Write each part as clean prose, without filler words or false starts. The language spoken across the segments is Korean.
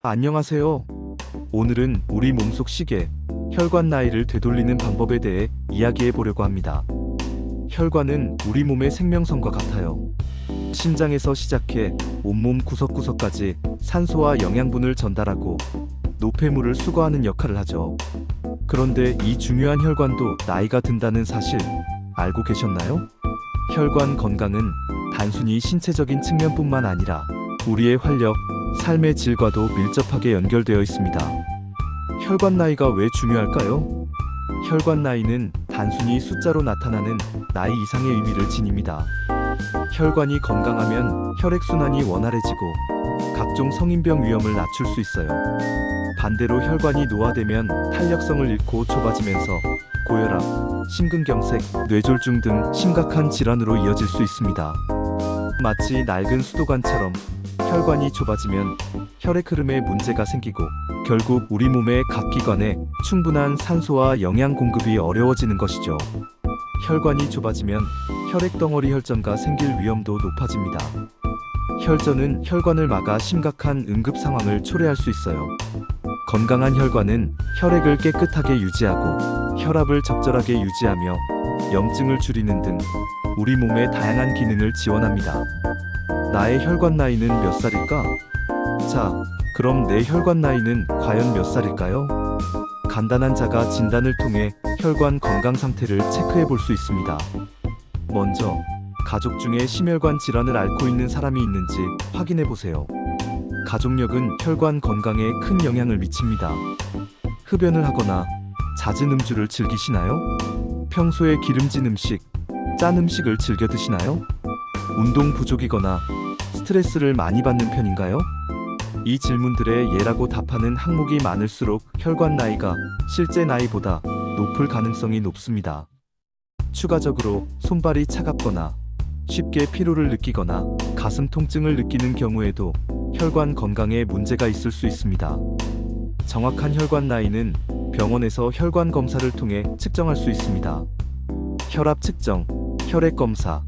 안녕하세요. 오늘은 우리 몸속 시계, 혈관 나이를 되돌리는 방법에 대해 이야기해 보려고 합니다. 혈관은 우리 몸의 생명선과 같아요. 심장에서 시작해 온몸 구석구석까지 산소와 영양분을 전달하고 노폐물을 수거하는 역할을 하죠. 그런데 이 중요한 혈관도 나이가 든다는 사실 알고 계셨나요? 혈관 건강은 단순히 신체적인 측면뿐만 아니라 우리의 활력, 삶의 질과도 밀접하게 연결되어 있습니다. 혈관 나이가 왜 중요할까요? 혈관 나이는 단순히 숫자로 나타나는 나이 이상의 의미를 지닙니다. 혈관이 건강하면 혈액순환이 원활해지고 각종 성인병 위험을 낮출 수 있어요. 반대로 혈관이 노화되면 탄력성을 잃고 좁아지면서 고혈압, 심근경색, 뇌졸중 등 심각한 질환으로 이어질 수 있습니다. 마치 낡은 수도관처럼 혈관이 좁아지면 혈액 흐름에 문제가 생기고 결국 우리 몸의 각 기관에 충분한 산소와 영양 공급이 어려워지는 것이죠. 혈관이 좁아지면 혈액 덩어리 혈전가 생길 위험도 높아집니다. 혈전은 혈관을 막아 심각한 응급 상황을 초래할 수 있어요. 건강한 혈관은 혈액을 깨끗하게 유지하고 혈압을 적절하게 유지하며 염증을 줄이는 등 우리 몸의 다양한 기능을 지원합니다. 나의 혈관 나이는 몇 살일까? 자, 그럼 내 혈관 나이는 과연 몇 살일까요? 간단한 자가 진단을 통해 혈관 건강 상태를 체크해 볼 수 있습니다. 먼저, 가족 중에 심혈관 질환을 앓고 있는 사람이 있는지 확인해 보세요. 가족력은 혈관 건강에 큰 영향을 미칩니다. 흡연을 하거나 잦은 음주를 즐기시나요? 평소에 기름진 음식, 짠 음식을 즐겨 드시나요? 운동 부족이거나 스트레스를 많이 받는 편인가요? 이 질문들에 예라고 답하는 항목이 많을수록 혈관 나이가 실제 나이보다 높을 가능성이 높습니다. 추가적으로 손발이 차갑거나 쉽게 피로를 느끼거나 가슴 통증을 느끼는 경우에도 혈관 건강에 문제가 있을 수 있습니다. 정확한 혈관 나이는 병원에서 혈관 검사를 통해 측정할 수 있습니다. 혈압 측정, 혈액 검사,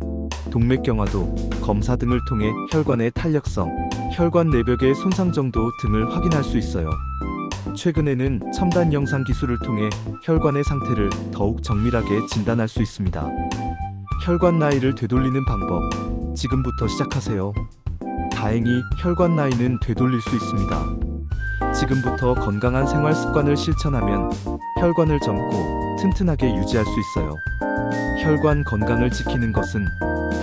동맥경화도 검사 등을 통해 혈관의 탄력성, 혈관 내벽의 손상 정도 등을 확인할 수 있어요. 최근에는 첨단 영상 기술을 통해 혈관의 상태를 더욱 정밀하게 진단할 수 있습니다. 혈관 나이를 되돌리는 방법, 지금부터 시작하세요. 다행히 혈관 나이는 되돌릴 수 있습니다. 지금부터 건강한 생활 습관을 실천하면 혈관을 젊고 튼튼하게 유지할 수 있어요. 혈관 건강을 지키는 것은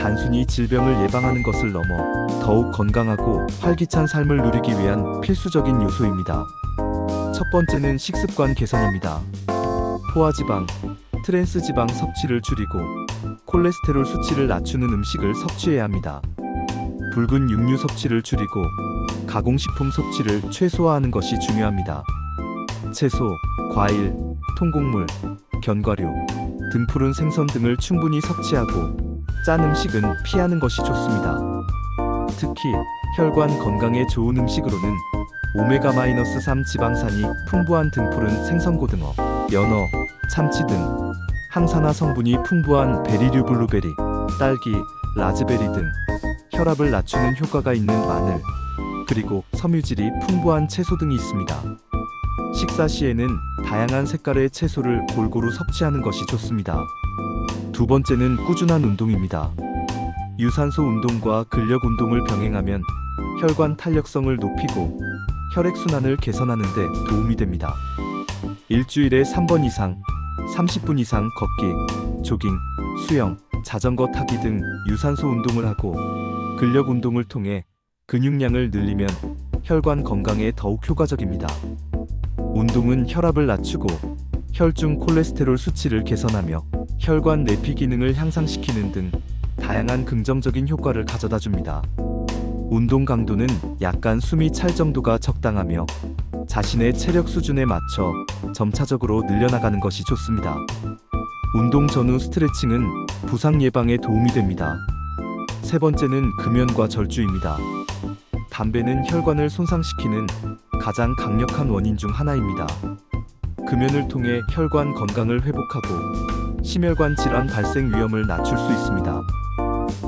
단순히 질병을 예방하는 것을 넘어 더욱 건강하고 활기찬 삶을 누리기 위한 필수적인 요소입니다. 첫 번째는 식습관 개선입니다. 포화지방, 트랜스지방 섭취를 줄이고 콜레스테롤 수치를 낮추는 음식을 섭취해야 합니다. 붉은 육류 섭취를 줄이고 가공식품 섭취를 최소화하는 것이 중요합니다. 채소, 과일, 통곡물, 견과류, 등푸른 생선 등을 충분히 섭취하고 짠 음식은 피하는 것이 좋습니다. 특히 혈관 건강에 좋은 음식으로는 오메가-3 지방산이 풍부한 등푸른 생선고등어, 연어, 참치 등 항산화 성분이 풍부한 베리류 블루베리, 딸기, 라즈베리 등 혈압을 낮추는 효과가 있는 마늘, 그리고 섬유질이 풍부한 채소 등이 있습니다. 식사 시에는 다양한 색깔의 채소를 골고루 섭취하는 것이 좋습니다. 두 번째는 꾸준한 운동입니다. 유산소 운동과 근력 운동을 병행하면 혈관 탄력성을 높이고 혈액순환을 개선하는 데 도움이 됩니다. 일주일에 3번 이상, 30분 이상 걷기, 조깅, 수영, 자전거 타기 등 유산소 운동을 하고 근력 운동을 통해 근육량을 늘리면 혈관 건강에 더욱 효과적입니다. 운동은 혈압을 낮추고 혈중 콜레스테롤 수치를 개선하며 혈관 내피 기능을 향상시키는 등 다양한 긍정적인 효과를 가져다 줍니다. 운동 강도는 약간 숨이 찰 정도가 적당하며 자신의 체력 수준에 맞춰 점차적으로 늘려나가는 것이 좋습니다. 운동 전후 스트레칭은 부상 예방에 도움이 됩니다. 세 번째는 금연과 절주입니다. 담배는 혈관을 손상시키는 가장 강력한 원인 중 하나입니다. 금연을 통해 혈관 건강을 회복하고 심혈관 질환 발생 위험을 낮출 수 있습니다.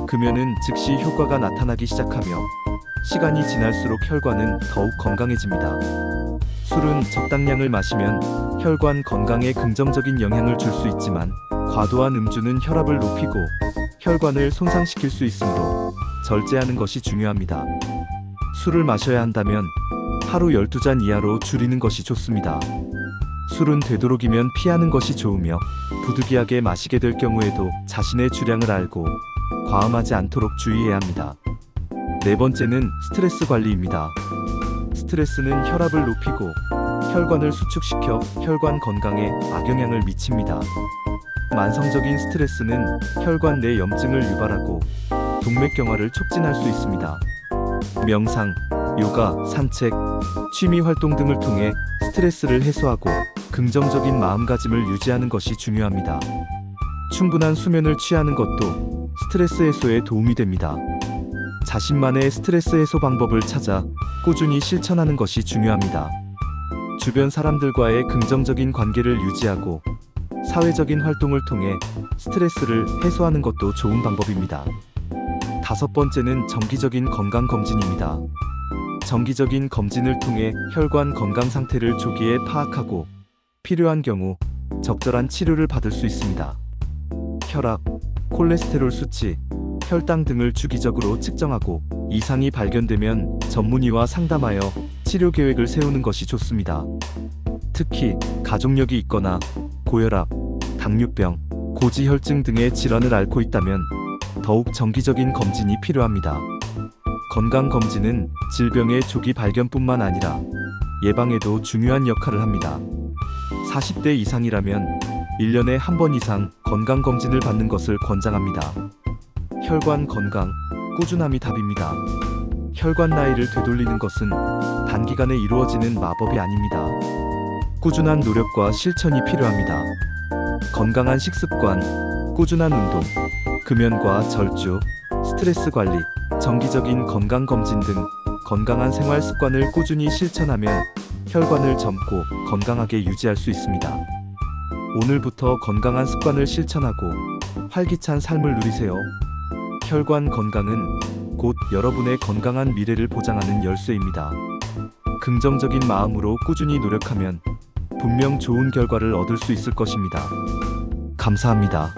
금연은 즉시 효과가 나타나기 시작하며 시간이 지날수록 혈관은 더욱 건강해집니다. 술은 적당량을 마시면 혈관 건강에 긍정적인 영향을 줄 수 있지만 과도한 음주는 혈압을 높이고 혈관을 손상시킬 수 있으므로 절제하는 것이 중요합니다. 술을 마셔야 한다면 하루 12잔 이하로 줄이는 것이 좋습니다. 술은 되도록이면 피하는 것이 좋으며 부득이하게 마시게 될 경우에도 자신의 주량을 알고 과음하지 않도록 주의해야 합니다. 네 번째는 스트레스 관리입니다. 스트레스는 혈압을 높이고 혈관을 수축시켜 혈관 건강에 악영향을 미칩니다. 만성적인 스트레스는 혈관 내 염증을 유발하고 동맥경화를 촉진할 수 있습니다. 명상, 요가, 산책, 취미 활동 등을 통해 스트레스를 해소하고 긍정적인 마음가짐을 유지하는 것이 중요합니다. 충분한 수면을 취하는 것도 스트레스 해소에 도움이 됩니다. 자신만의 스트레스 해소 방법을 찾아 꾸준히 실천하는 것이 중요합니다. 주변 사람들과의 긍정적인 관계를 유지하고 사회적인 활동을 통해 스트레스를 해소하는 것도 좋은 방법입니다. 다섯 번째는 정기적인 건강검진입니다. 정기적인 검진을 통해 혈관 건강 상태를 조기에 파악하고 필요한 경우 적절한 치료를 받을 수 있습니다. 혈압, 콜레스테롤 수치, 혈당 등을 주기적으로 측정하고 이상이 발견되면 전문의와 상담하여 치료 계획을 세우는 것이 좋습니다. 특히 가족력이 있거나 고혈압, 당뇨병, 고지혈증 등의 질환을 앓고 있다면 더욱 정기적인 검진이 필요합니다. 건강검진은 질병의 조기 발견뿐만 아니라 예방에도 중요한 역할을 합니다. 40대 이상이라면 1년에 한 번 이상 건강검진을 받는 것을 권장합니다. 혈관 건강, 꾸준함이 답입니다. 혈관 나이를 되돌리는 것은 단기간에 이루어지는 마법이 아닙니다. 꾸준한 노력과 실천이 필요합니다. 건강한 식습관, 꾸준한 운동, 금연과 절주, 스트레스 관리, 정기적인 건강검진 등 건강한 생활 습관을 꾸준히 실천하면 혈관을 젊고 건강하게 유지할 수 있습니다. 오늘부터 건강한 습관을 실천하고 활기찬 삶을 누리세요. 혈관 건강은 곧 여러분의 건강한 미래를 보장하는 열쇠입니다. 긍정적인 마음으로 꾸준히 노력하면 분명 좋은 결과를 얻을 수 있을 것입니다. 감사합니다.